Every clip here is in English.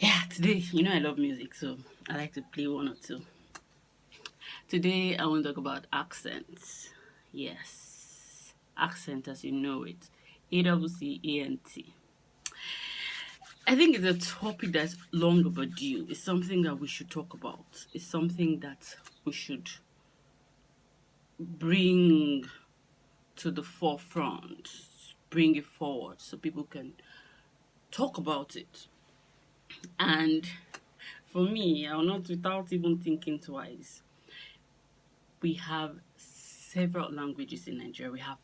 Yeah, today, I love music, so I like to play one or two. Today, I want to talk about accents. Yes, accent as you know it. ACCENT. I think it's a topic that's long overdue. It's something that we should talk about. It's something that we should bring to the forefront, bring it forward so people can talk about it. And for me, I'll not, without even thinking twice, we have several languages in Nigeria. We have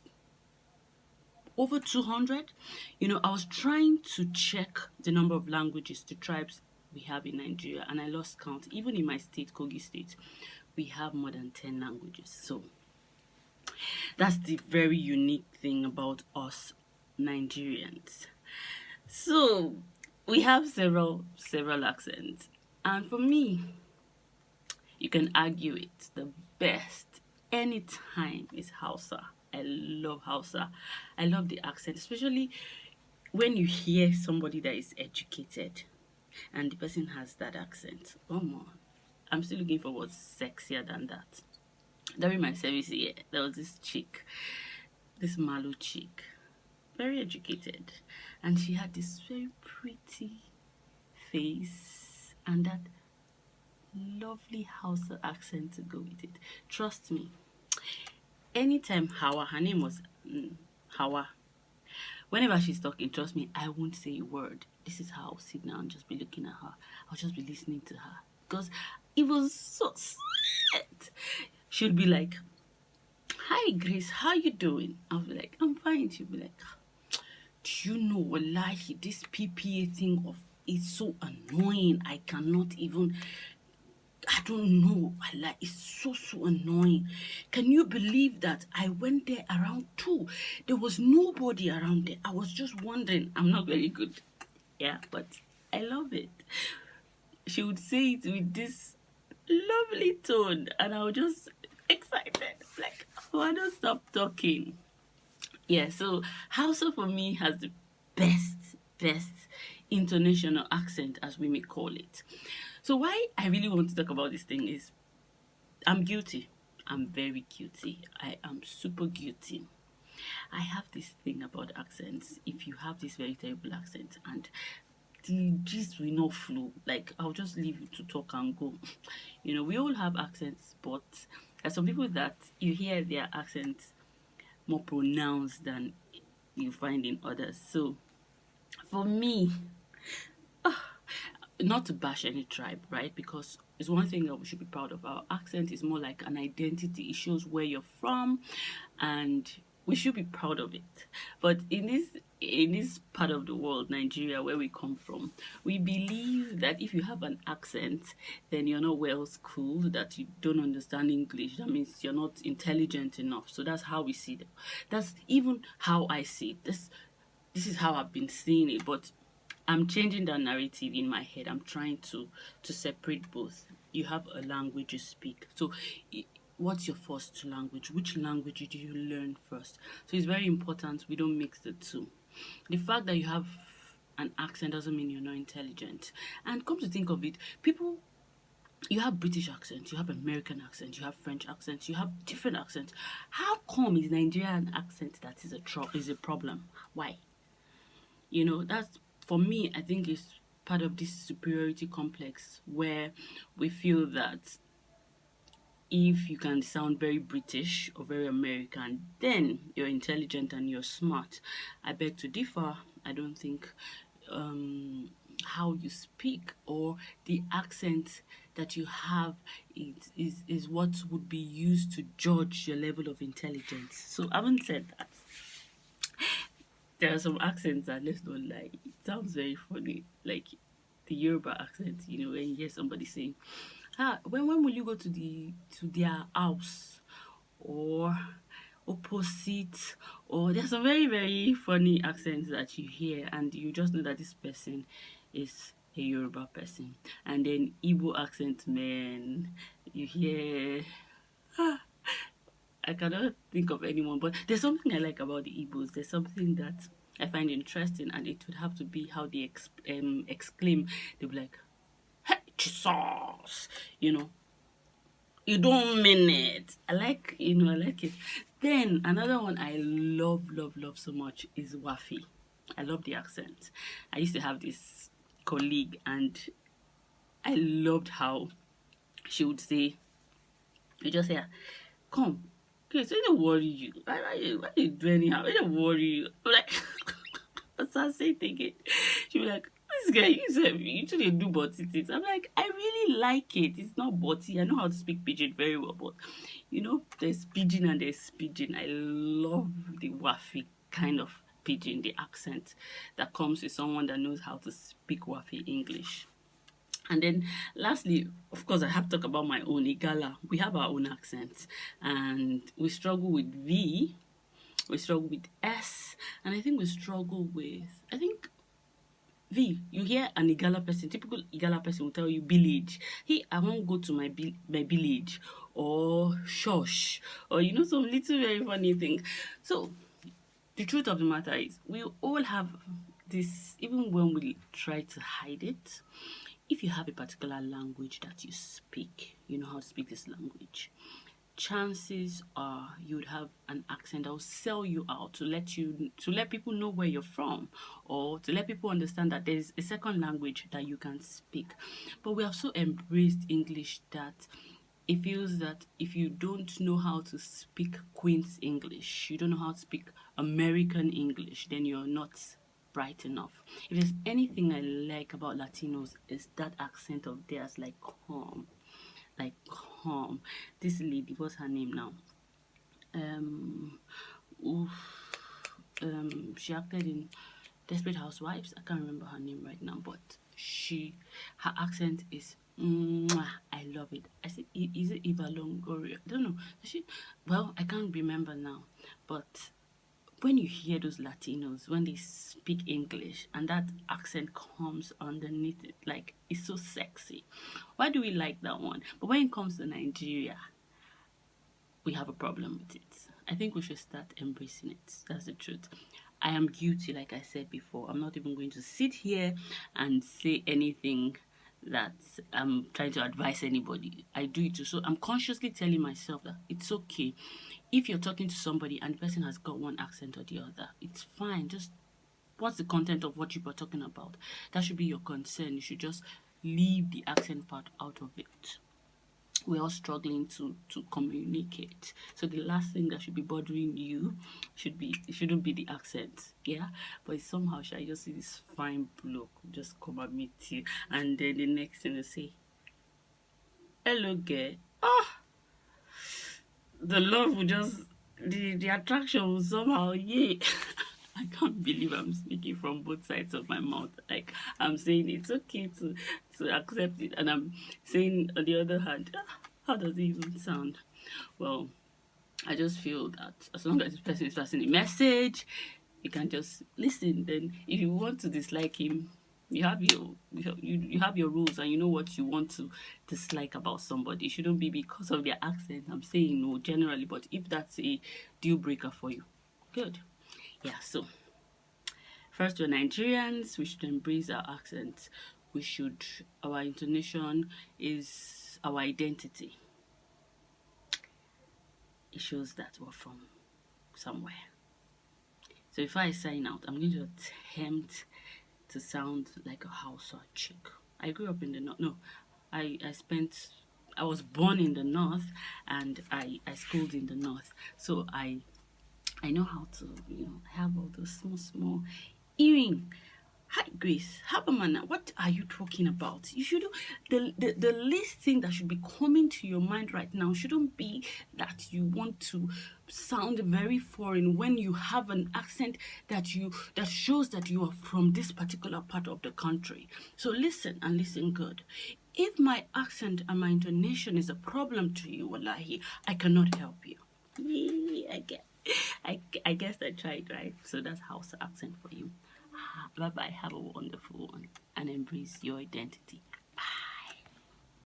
over 200. I was trying to check the number of languages, the tribes we have in Nigeria, and I lost count. Even in my state, Kogi State, we have more than 10 languages. So that's the very unique thing about us Nigerians. So we have several accents. And for me, you can argue it. The best anytime is Hausa. I love Hausa. I love the accent, especially when you hear somebody that is educated and the person has that accent. Come on. I'm still looking for what's sexier than that. During my service here, there was this chick, this Malu chick, very educated, and she had this very pretty face and that lovely Hausa accent to go with it. Trust me, anytime Hawa, her name was Hawa, whenever she's talking, trust me, I won't say a word. This is how I'll sit down and just be looking at her. I'll just be listening to her because it was so sweet. She'd be like, "Hi Grace, how you doing?" I'll be like, "I'm fine." She'll be like, "Do you know, wallahi, this PPA thing of is so annoying. I cannot even, I don't know, wallahi, it's so annoying. Can you believe that I went there around 2? There was nobody around there. I was just wondering." I'm not very good. Yeah, but I love it. She would say it with this lovely tone, and I was just excited. Like, oh, I don't stop talking. Yeah, so Hausa for me has the best intonation or accent, as we may call it. So why I really want to talk about this thing is I'm guilty. I'm very guilty. I am super guilty. I have this thing about accents. If you have this very terrible accent and the gist will not flow, like I'll just leave you to talk and go. We all have accents, but there's some people that you hear their accents more pronounced than you find in others. So for me, not to bash any tribe, right? Because it's one thing that we should be proud of. Our accent is more like an identity. It shows where you're from, and we should be proud of it. But in this part of the world, Nigeria, where we come from, we believe that if you have an accent, then you're not well schooled, that you don't understand English. That means you're not intelligent enough. So that's how we see it. That's even how I see it. This is how I've been seeing it, but I'm changing that narrative in my head. I'm trying to separate both. You have a language you speak. So what's your first language? Which language did you learn first? So it's very important we don't mix the two. The fact that you have an accent doesn't mean you're not intelligent. And come to think of it, people, you have British accent, you have American accent, you have French accent, you have different accents. How come is Nigerian accent that is a problem? Why? That's, for me, I think it's part of this superiority complex where we feel that if you can sound very British or very American, then you're intelligent and you're smart. I beg to differ. I don't think how you speak or the accent that you have is what would be used to judge your level of intelligence. So having said that, there are some accents that, let's not lie, it sounds very funny. Like the Yoruba accent, when you hear somebody saying, when will you go to their house? Or opposite, or there's some very, very funny accents that you hear and you just know that this person is a Yoruba person. And then Igbo accent, man, you hear. I cannot think of anyone, but there's something I like about the Igbos. There's something that I find interesting, and it would have to be how they exclaim. They'll be like, "Hey, Jesus!" You know, you don't mean it. I like it. Then another one I love, love, love so much is Wafi. I love the accent. I used to have this colleague, and I loved how she would say, "You just say, come, okay, so it don't worry you. Why you do anyhow? It don't worry you." I'm like, what's I say thinking? She be like, this guy, you two dey do butty things. I'm like, I really like it. It's not butty. I know how to speak pidgin very well, but there's pidgin and there's pidgin. I love the waffy kind of pidgin, the accent that comes with someone that knows how to speak waffy English. And then lastly, of course, I have to talk about my own Igala. We have our own accents, and we struggle with V, we struggle with S, and I think we struggle with, I think, V. You hear an Igala person, typical Igala person will tell you village. Hey, I won't go to my village, or shush, or some little very funny thing. So the truth of the matter is, we all have this, even when we try to hide it. If you have a particular language that you speak, you know how to speak this language, chances are you would have an accent that will sell you out to let people know where you're from, or to let people understand that there's a second language that you can speak. But we have so embraced English that it feels that if you don't know how to speak Queen's English, you don't know how to speak American English, then you're not bright enough. If there's anything I like about Latinos, is that accent of theirs, like calm. This lady, what's her name now? Oof, she acted in Desperate Housewives. I can't remember her name right now, but her accent is mwah, I love it. I said, is it Eva Longoria? I don't know. Well, I can't remember now, but when you hear those Latinos, when they speak English and that accent comes underneath it, like, it's so sexy. Why do we like that one? But when it comes to Nigeria, we have a problem with it. I think we should start embracing it. That's the truth. I am guilty, like I said before. I'm not even going to sit here and say anything that I'm trying to advise anybody. I do it too. So I'm consciously telling myself that it's okay. If you're talking to somebody and the person has got one accent or the other, it's fine. Just what's the content of what you were talking about? That should be your concern. You should just leave the accent part out of it. We're all struggling to communicate. So the last thing that should be bothering you shouldn't be the accent. Yeah. But somehow I just see this fine bloke just come and meet you, and then the next thing they say, hello girl. The love will just the attraction will somehow, yeah. I can't believe I'm speaking from both sides of my mouth. Like, I'm saying it's okay to accept it, and I'm saying on the other hand, how does it even sound? Well, I just feel that as long as this person is passing a message, you can just listen. Then, if you want to dislike him, you have your rules, and you know what you want to dislike about somebody. It shouldn't be because of their accent. I'm saying no generally, but if that's a deal breaker for you, good. Yeah, so first, we're Nigerians. We should embrace our accents. Our intonation is our identity. It shows that we're from somewhere. So before I sign out, I'm going to attempt to sound like a Hausa chick. I grew up in the north. No, I was born in the north, and I schooled in the north. So I know how to, have all those small earring. Hi, Grace. Habamana, what are you talking about? You should the least thing that should be coming to your mind right now shouldn't be that you want to sound very foreign when you have an accent that shows that you are from this particular part of the country. So listen, and listen good. If my accent and my intonation is a problem to you, wallahi, I cannot help you. Yeah, I get. I guess I tried, right? So that's Hausa accent for you. Bye bye. Have a wonderful one and embrace your identity.